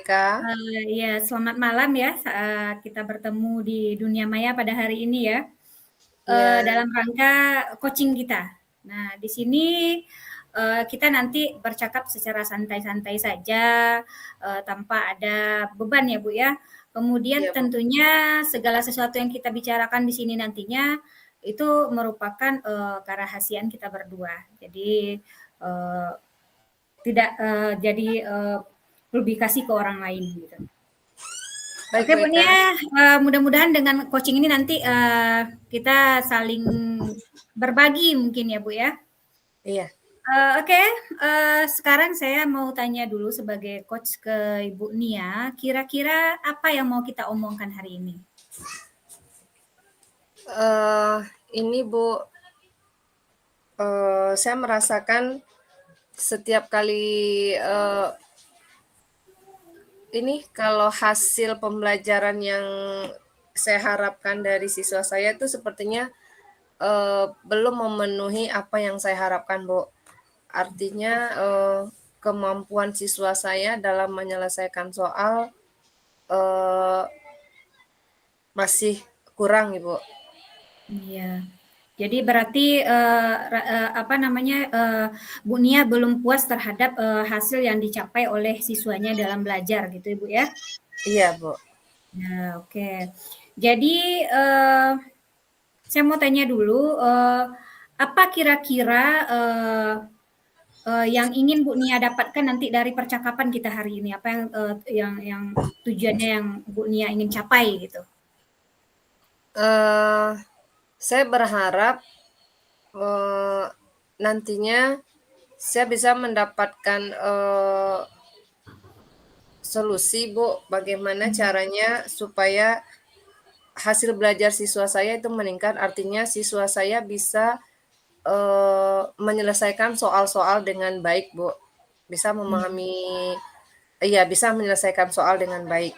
Kak. Ya, selamat malam ya. Kita bertemu di dunia maya pada hari ini ya, Iya, dalam rangka coaching kita. Nah, di sini kita nanti bercakap secara santai-santai saja, tanpa ada beban ya Bu ya. Kemudian iya Bu. tentunya segala sesuatu yang kita bicarakan di sini nantinya itu merupakan kerahasiaan kita berdua. Jadi eh, tidak jadi publikasi ke orang lain gitu. Baik Oke Bu baik Kak. Nia, mudah-mudahan dengan coaching ini nanti kita saling berbagi mungkin ya Bu ya. Iya. Oke, sekarang saya mau tanya dulu sebagai coach ke Ibu Nia, kira-kira apa yang mau kita omongkan hari ini? Eh ini Bu, saya merasakan setiap kali ini kalau hasil pembelajaran yang saya harapkan dari siswa saya itu sepertinya belum memenuhi apa yang saya harapkan Bu. Artinya kemampuan siswa saya dalam menyelesaikan soal eh, masih kurang Ibu. Iya. Jadi berarti apa namanya Bu Nia belum puas terhadap hasil yang dicapai oleh siswanya dalam belajar gitu Ibu ya? Iya Bu. Nah, oke. Jadi saya mau tanya dulu, apa kira-kira yang ingin Bu Nia dapatkan nanti dari percakapan kita hari ini? Apa yang tujuannya yang Bu Nia ingin capai gitu? eh saya berharap eh, nantinya saya bisa mendapatkan solusi, Bu, bagaimana caranya supaya hasil belajar siswa saya itu meningkat. Artinya siswa saya bisa menyelesaikan soal-soal dengan baik, Bu. Bisa Iya. memahami, iya, bisa menyelesaikan soal dengan baik.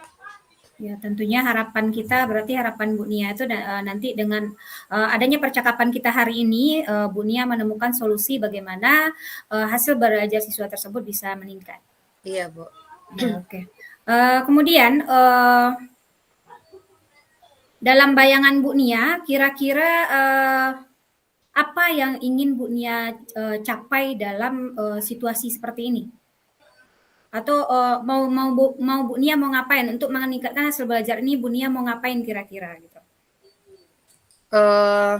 Ya, tentunya harapan kita berarti harapan Bu Nia itu nanti dengan adanya percakapan kita hari ini, Bu Nia menemukan solusi bagaimana hasil belajar siswa tersebut bisa meningkat. Iya, Bu. Ya, oke. Kemudian dalam bayangan Bu Nia, kira-kira apa yang ingin Bu Nia capai dalam situasi seperti ini? Atau mau Bu Nia mau ngapain untuk meningkatkan hasil belajar ini? Bu Nia mau ngapain kira-kira gitu? Eh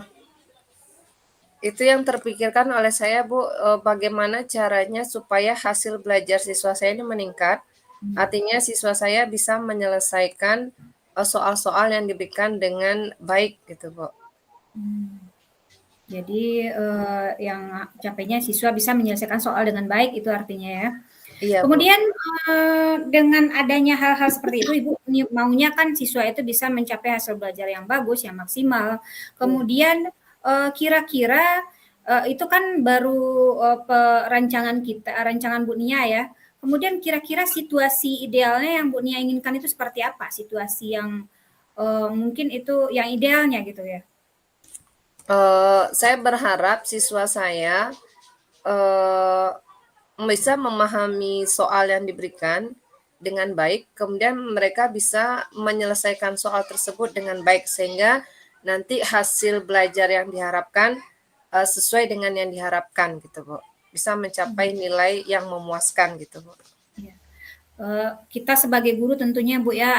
Itu yang terpikirkan oleh saya, Bu, bagaimana caranya supaya hasil belajar siswa saya ini meningkat. Artinya siswa saya bisa menyelesaikan soal-soal yang diberikan dengan baik gitu, Bu. Jadi yang capainya siswa bisa menyelesaikan soal dengan baik itu artinya ya. Iya, Bu. Kemudian dengan adanya hal-hal seperti itu, Ibu maunya kan siswa itu bisa mencapai hasil belajar yang bagus, yang maksimal. Iya. Kemudian kira-kira itu kan baru rancangan kita, rancangan Bu Nia ya. Kemudian kira-kira situasi idealnya yang Bu Nia inginkan itu seperti apa? Situasi yang mungkin itu yang idealnya gitu ya. Saya berharap siswa saya eh, bisa memahami soal yang diberikan dengan baik, kemudian mereka bisa menyelesaikan soal tersebut dengan baik sehingga nanti hasil belajar yang diharapkan sesuai dengan yang diharapkan gitu, Bu. Bisa mencapai nilai yang memuaskan gitu, Bu. Ya. Kita sebagai guru tentunya Bu ya,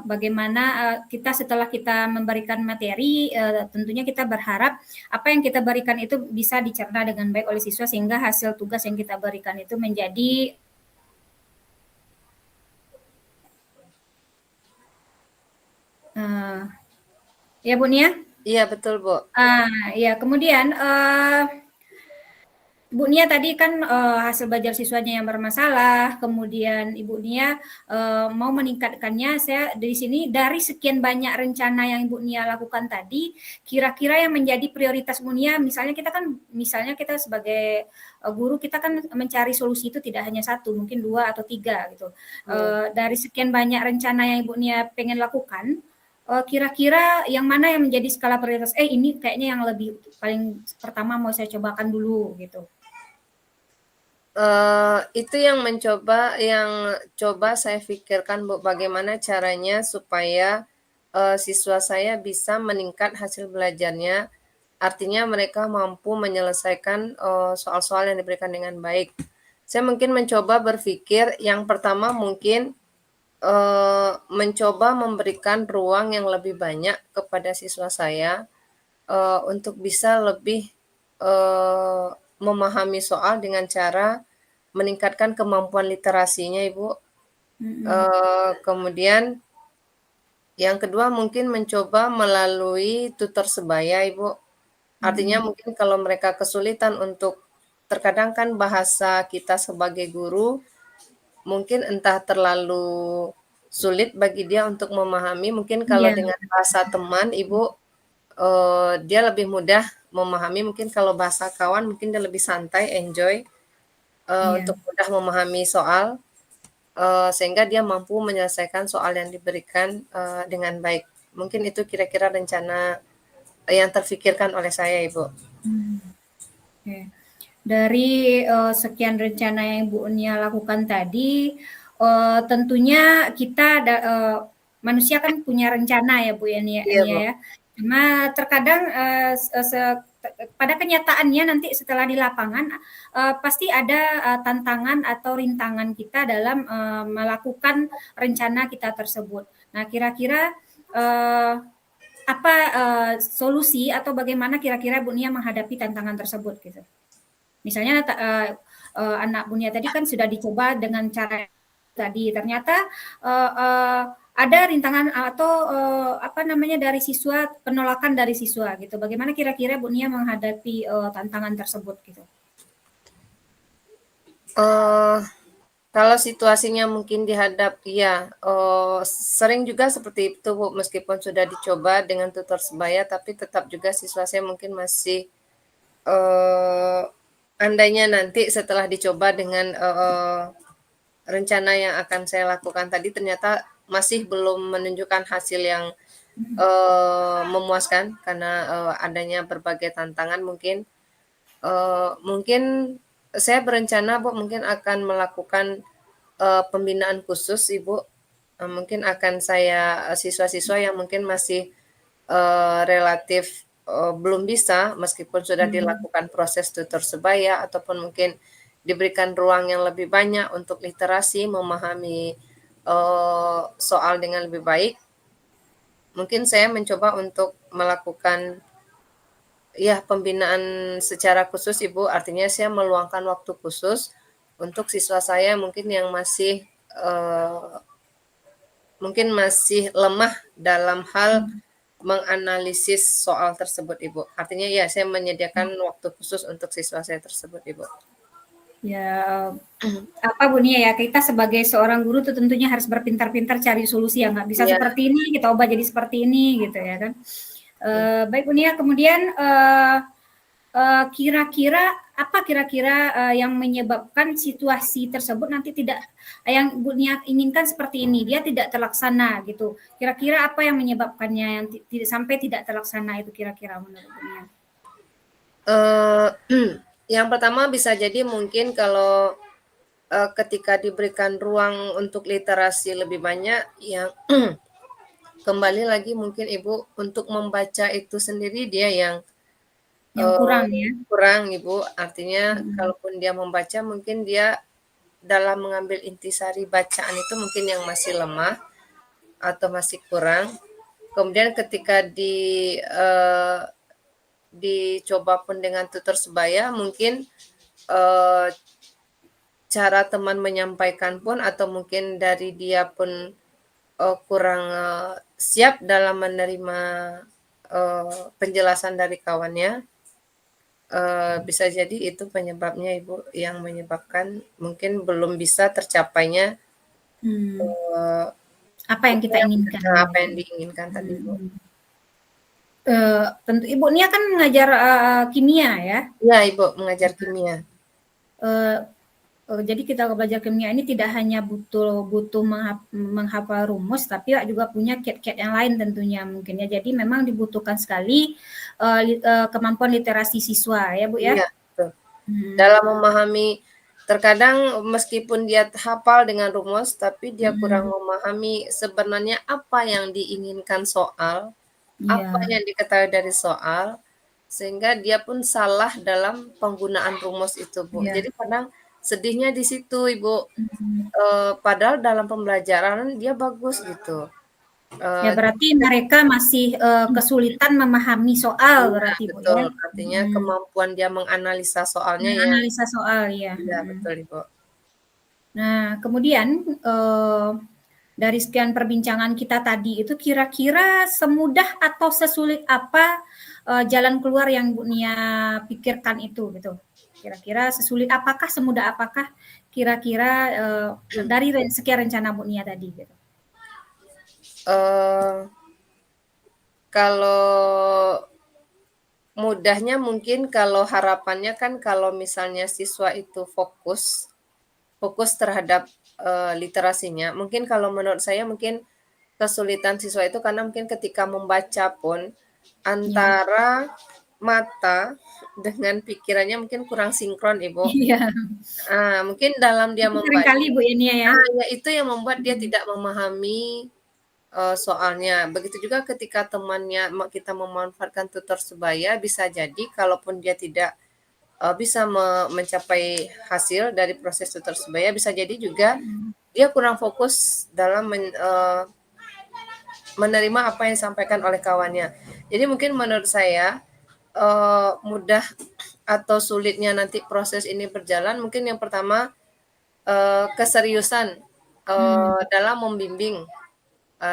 bagaimana kita setelah kita memberikan materi, tentunya kita berharap apa yang kita berikan itu bisa dicerna dengan baik oleh siswa sehingga hasil tugas yang kita berikan itu menjadi ya Bu Nia. Iya, betul, Bu. Ya kemudian Bu Nia tadi kan hasil belajar siswanya yang bermasalah, kemudian Ibu Nia mau meningkatkannya. Saya di sini dari sekian banyak rencana yang Ibu Nia lakukan tadi, kira-kira yang menjadi prioritas Bu Nia, misalnya kita sebagai guru kita kan mencari solusi itu tidak hanya satu, mungkin dua atau tiga gitu. Iya. Dari sekian banyak rencana yang Ibu Nia pengen lakukan, kira-kira yang mana yang menjadi skala prioritas? Ini kayaknya yang lebih paling pertama mau saya cobakan dulu gitu. Itu yang coba saya pikirkan, Bu, bagaimana caranya supaya, siswa saya bisa meningkat hasil belajarnya, artinya mereka mampu menyelesaikan, soal-soal yang diberikan dengan baik. Saya mungkin mencoba berpikir yang pertama mungkin, mencoba memberikan ruang yang lebih banyak kepada siswa saya, untuk bisa lebih, eee, memahami soal dengan cara meningkatkan kemampuan literasinya, Ibu. Mhm. Kemudian yang kedua mungkin mencoba melalui tutor sebaya, Ibu. Artinya Mhm. mungkin kalau mereka kesulitan untuk terkadang kan bahasa kita sebagai guru mungkin entah terlalu sulit bagi dia untuk memahami, mungkin kalau Iya. dengan bahasa teman, Ibu, dia lebih mudah memahami, mungkin kalau bahasa kawan mungkin dia lebih santai, enjoy, Iya. untuk mudah memahami soal. Sehingga dia mampu menyelesaikan soal yang diberikan, dengan baik. Mungkin itu kira-kira rencana yang terfikirkan oleh saya, Ibu. Hmm, oke. Dari sekian rencana yang Ibu Nia lakukan tadi, tentunya kita manusia kan punya rencana ya Bu ya Nia, Iya, Bu. ya. Cuma terkadang pada kenyataannya nanti setelah di lapangan pasti ada tantangan atau rintangan kita dalam melakukan rencana kita tersebut. Nah, kira-kira apa solusi atau bagaimana kira-kira Bu Nia menghadapi tantangan tersebut gitu? Misalnya anak Bu Nia tadi kan sudah dicoba dengan cara tadi, ternyata ada rintangan atau apa namanya dari siswa, penolakan dari siswa gitu. Bagaimana kira-kira Bu Nia menghadapi tantangan tersebut gitu? Eee, Kalau situasinya mungkin ya, sering juga seperti itu, Bu, meskipun sudah dicoba dengan tutor sebaya, tapi tetap juga siswa saya mungkin masih, eee, andainya nanti setelah dicoba dengan, rencana yang akan saya lakukan tadi ternyata masih belum menunjukkan hasil yang, memuaskan karena, adanya berbagai tantangan mungkin, mungkin saya berencana, Bu, mungkin akan melakukan, pembinaan khusus, Ibu, mungkin akan saya siswa-siswa yang mungkin masih, relatif, belum bisa meskipun sudah Hmm. dilakukan proses tutor sebaya ataupun mungkin diberikan ruang yang lebih banyak untuk literasi, memahami, soal dengan lebih baik, mungkin saya mencoba untuk melakukan, ya, pembinaan secara khusus, Ibu. Artinya saya meluangkan waktu khusus untuk siswa saya mungkin yang masih, mungkin masih lemah dalam hal menganalisis soal tersebut, Ibu. Artinya ya saya menyediakan waktu khusus untuk siswa saya tersebut, Ibu. Ya, apa Bu Nia ya, kita sebagai seorang guru tuh tentunya harus berpintar-pintar cari solusi ya, nggak bisa Iya, seperti ini, kita ubah jadi seperti ini gitu ya kan. iya. Baik Bu Nia, kemudian kira-kira apa kira-kira yang menyebabkan situasi tersebut nanti tidak yang Bu Nia inginkan seperti ini, dia tidak terlaksana gitu. Kira-kira apa yang menyebabkannya yang sampai tidak terlaksana itu kira-kira menurut Bu Nia? Eee, yang pertama bisa jadi mungkin kalau, ketika diberikan ruang untuk literasi lebih banyak, yang kembali lagi mungkin Ibu, untuk membaca itu sendiri dia yang, Yang kurang ya? kurang, Ibu. Artinya Mhm. kalaupun dia membaca mungkin dia dalam mengambil intisari bacaan itu mungkin yang masih lemah atau masih kurang. Kemudian ketika dicoba pun dengan tutor sebaya mungkin, eee, cara teman menyampaikan pun atau mungkin dari dia pun, kurang, siap dalam menerima, penjelasan dari kawannya, bisa jadi itu penyebabnya, Ibu, yang menyebabkan mungkin belum bisa tercapainya, Hmm. eee, Apa yang kita inginkan apa gitu. yang diinginkan tadi, Bu. Hmm. Tentu Ibu Nia kan mengajar kimia ya. Iya, Ibu, mengajar kimia. Eh, jadi kita belajar kimia ini tidak hanya butuh butuh menghafal rumus, tapi juga punya kiat-kiat yang lain tentunya mungkin ya. Jadi memang dibutuhkan sekali kemampuan literasi siswa ya Bu ya. Iya, betul. Hmm. Dalam memahami terkadang meskipun dia hafal dengan rumus, tapi dia kurang Mhm. memahami sebenarnya apa yang diinginkan soal, apa Iya, yang diketahui dari soal, sehingga dia pun salah dalam penggunaan rumus itu, Bu. iya. Jadi kadang sedihnya di situ, Ibu. Mhm. Padahal dalam pembelajaran dia bagus gitu. Ya Eee, berarti mereka masih, kesulitan memahami soal iya berarti, Bu, betul, ya? artinya Mhm. kemampuan dia menganalisa soalnya yang Menganalisa soal, ya. iya Mhm. betul, Ibu. Nah, kemudian, dari sekian perbincangan kita tadi itu kira-kira semudah atau sesulit apa, jalan keluar yang Bu Nia pikirkan itu gitu? Kira-kira sesulit apakah, semudah apakah kira-kira, dari sekian rencana Bu Nia tadi gitu? Eee, kalau mudahnya mungkin kalau harapannya kan kalau misalnya siswa itu fokus terhadap, literasinya, mungkin kalau menurut saya mungkin kesulitan siswa itu karena mungkin ketika membaca pun Ya. antara mata dengan pikirannya mungkin kurang sinkron, Ibu. Iya, Mungkin dalam dia itu seringkali Bu ya, Nia ya? ya itu yang membuat dia Mhm. tidak memahami, soalnya. Begitu juga ketika temannya kita memanfaatkan tutor sebaya, bisa jadi kalaupun dia tidak, bisa mencapai hasil dari proses tutor sebaya, bisa jadi juga Mhm. dia kurang fokus dalam menerima apa yang disampaikan oleh kawannya. Jadi mungkin menurut saya, mudah atau sulitnya nanti proses ini berjalan mungkin yang pertama, keseriusan, Mmm. dalam membimbing,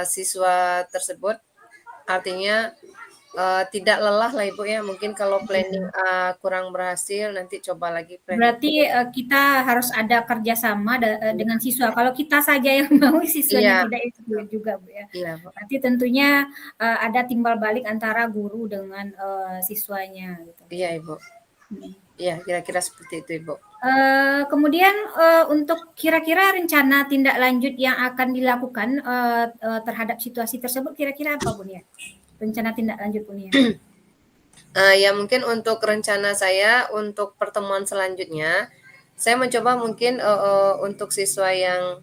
siswa tersebut. Artinya, tidak lelah lah Ibu ya, mungkin kalau planning Iya. A kurang berhasil, nanti coba lagi planning Berarti, kita harus ada kerjasama dengan iya siswa. Kalau kita saja yang mau, siswanya iya, tidak, itu betul. sulit juga, Bu, ya. Iya, Bu. Berarti tentunya, ada timbal balik antara guru dengan, siswanya gitu. Iya, Ibu. Mhm. Iya, kira-kira seperti itu, Ibu. Kemudian, untuk kira-kira rencana tindak lanjut yang akan dilakukan, terhadap situasi tersebut kira-kira apa, Bu, Nia? Rencana tindak lanjut, Bu, Nia? Ya mungkin untuk rencana saya untuk pertemuan selanjutnya, saya mencoba mungkin, untuk siswa yang,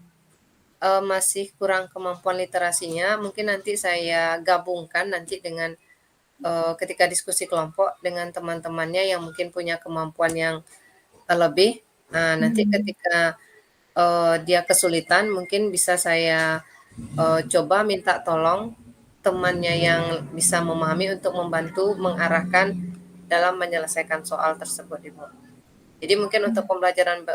masih kurang kemampuan literasinya, mungkin nanti saya gabungkan nanti dengan, ketika diskusi kelompok dengan teman-temannya yang mungkin punya kemampuan yang, lebih. Nah, nanti Mhm. ketika, dia kesulitan mungkin bisa saya, coba minta tolong temannya yang bisa memahami untuk membantu mengarahkan dalam menyelesaikan soal tersebut, Ibu. Jadi mungkin untuk pembelajaran,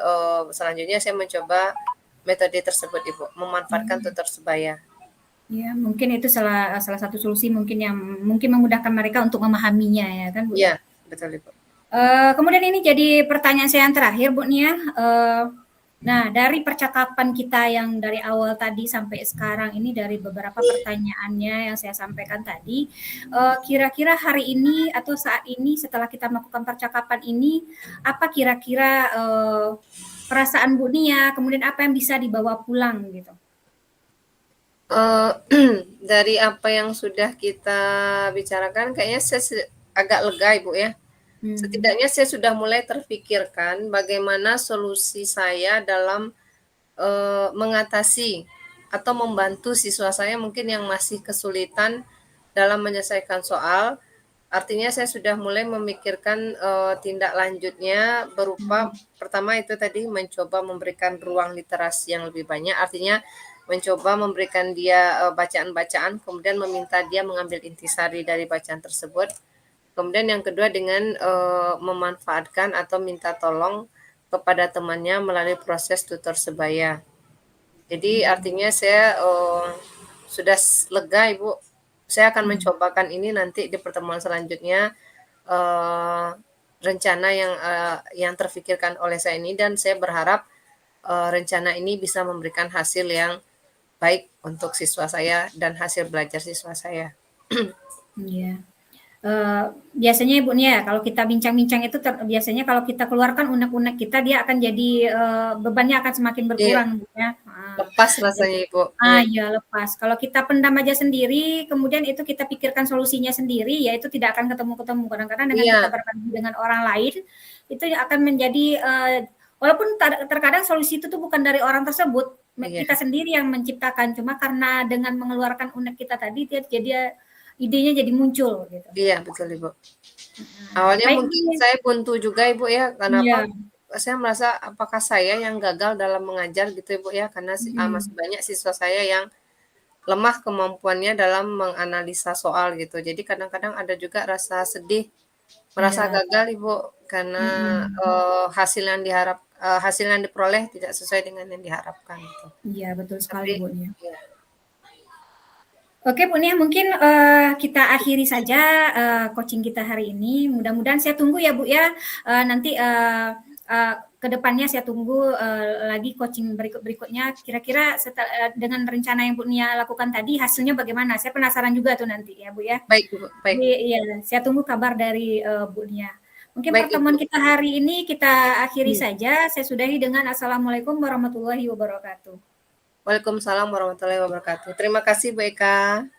selanjutnya saya mencoba metode tersebut, Ibu, memanfaatkan Mmm. tutor sebaya. Ya, mungkin itu salah salah satu solusi mungkin yang mungkin memudahkan mereka untuk memahaminya ya kan, Bu, ya? Iya, betul, Ibu. Kemudian ini jadi pertanyaan saya yang terakhir, Bu, nih ya, nah dari percakapan kita yang dari awal tadi sampai sekarang ini, dari beberapa pertanyaannya yang saya sampaikan tadi, kira-kira hari ini atau saat ini setelah kita melakukan percakapan ini, apa kira-kira, perasaan Bu Nia, kemudian apa yang bisa dibawa pulang gitu? Eee, dari apa yang sudah kita bicarakan kayaknya saya agak lega, Ibu, ya. Mmm. Setidaknya saya sudah mulai terfikirkan bagaimana solusi saya dalam, mengatasi atau membantu siswa saya mungkin yang masih kesulitan dalam menyelesaikan soal. Artinya saya sudah mulai memikirkan, tindak lanjutnya berupa Mhm. pertama itu tadi mencoba memberikan ruang literasi yang lebih banyak, artinya mencoba memberikan dia, bacaan-bacaan, kemudian meminta dia mengambil intisari dari bacaan tersebut. Kemudian yang kedua dengan, memanfaatkan atau minta tolong kepada temannya melalui proses tutor sebaya. Jadi Mmm. artinya saya, sudah lega, Ibu. Saya akan Mmm. mencobakan ini nanti di pertemuan selanjutnya, eee, rencana yang terfikirkan oleh saya ini dan saya berharap, rencana ini bisa memberikan hasil yang baik untuk siswa saya dan hasil belajar siswa saya. Iya. Eee, Biasanya Ibu nih ya, kalau kita bincang-bincang itu biasanya kalau kita keluarkan unek-unek kita, dia akan jadi, bebannya akan semakin Iya, berkurang gitu ya, heeh. lepas Jadi rasanya, Ibu. Iya iya lepas. Kalau kita pendam aja sendiri, kemudian itu kita pikirkan solusinya sendiri, ya itu tidak akan ketemu-ketemu. Kadang-kadang dengan kita iya berbagi dengan orang lain, itu akan menjadi, Walaupun terkadang solusi itu tuh bukan dari orang tersebut, Iya. kita sendiri yang menciptakan. Cuma karena dengan mengeluarkan unek kita tadi, jadi idenya jadi muncul gitu. Iya, betul Ibu. Nah, Awalnya baik mungkin nih. saya buntu juga Ibu ya, kenapa Iya. saya merasa apakah saya yang gagal dalam mengajar gitu Ibu ya, karena masih banyak siswa saya yang lemah kemampuannya dalam menganalisa soal gitu. Jadi kadang-kadang ada juga rasa sedih, merasa Iya. gagal Ibu, karena, hasil yang hasil yang diperoleh tidak sesuai dengan yang diharapkan gitu. Iya, betul sekali Tapi Bu Nia. iya, Oke Bu Nia, mungkin kita akhiri saja coaching kita hari ini. Mudah-mudahan saya tunggu ya Bu ya. Nanti ke depannya saya tunggu lagi coaching berikutnya. Kira-kira dengan rencana yang Bu Nia lakukan tadi, hasilnya bagaimana? Saya penasaran juga tuh nanti ya Bu ya. baik Ibu, baik. Jadi ya, saya tunggu kabar dari Bu Nia. Mungkin Baik Ibu. pertemuan kita hari ini kita akhiri Iya. saja. Saya sudahi dengan Assalamualaikum warahmatullahi wabarakatuh. Waalaikumsalam warahmatullahi wabarakatuh. Terima kasih Bu Eka.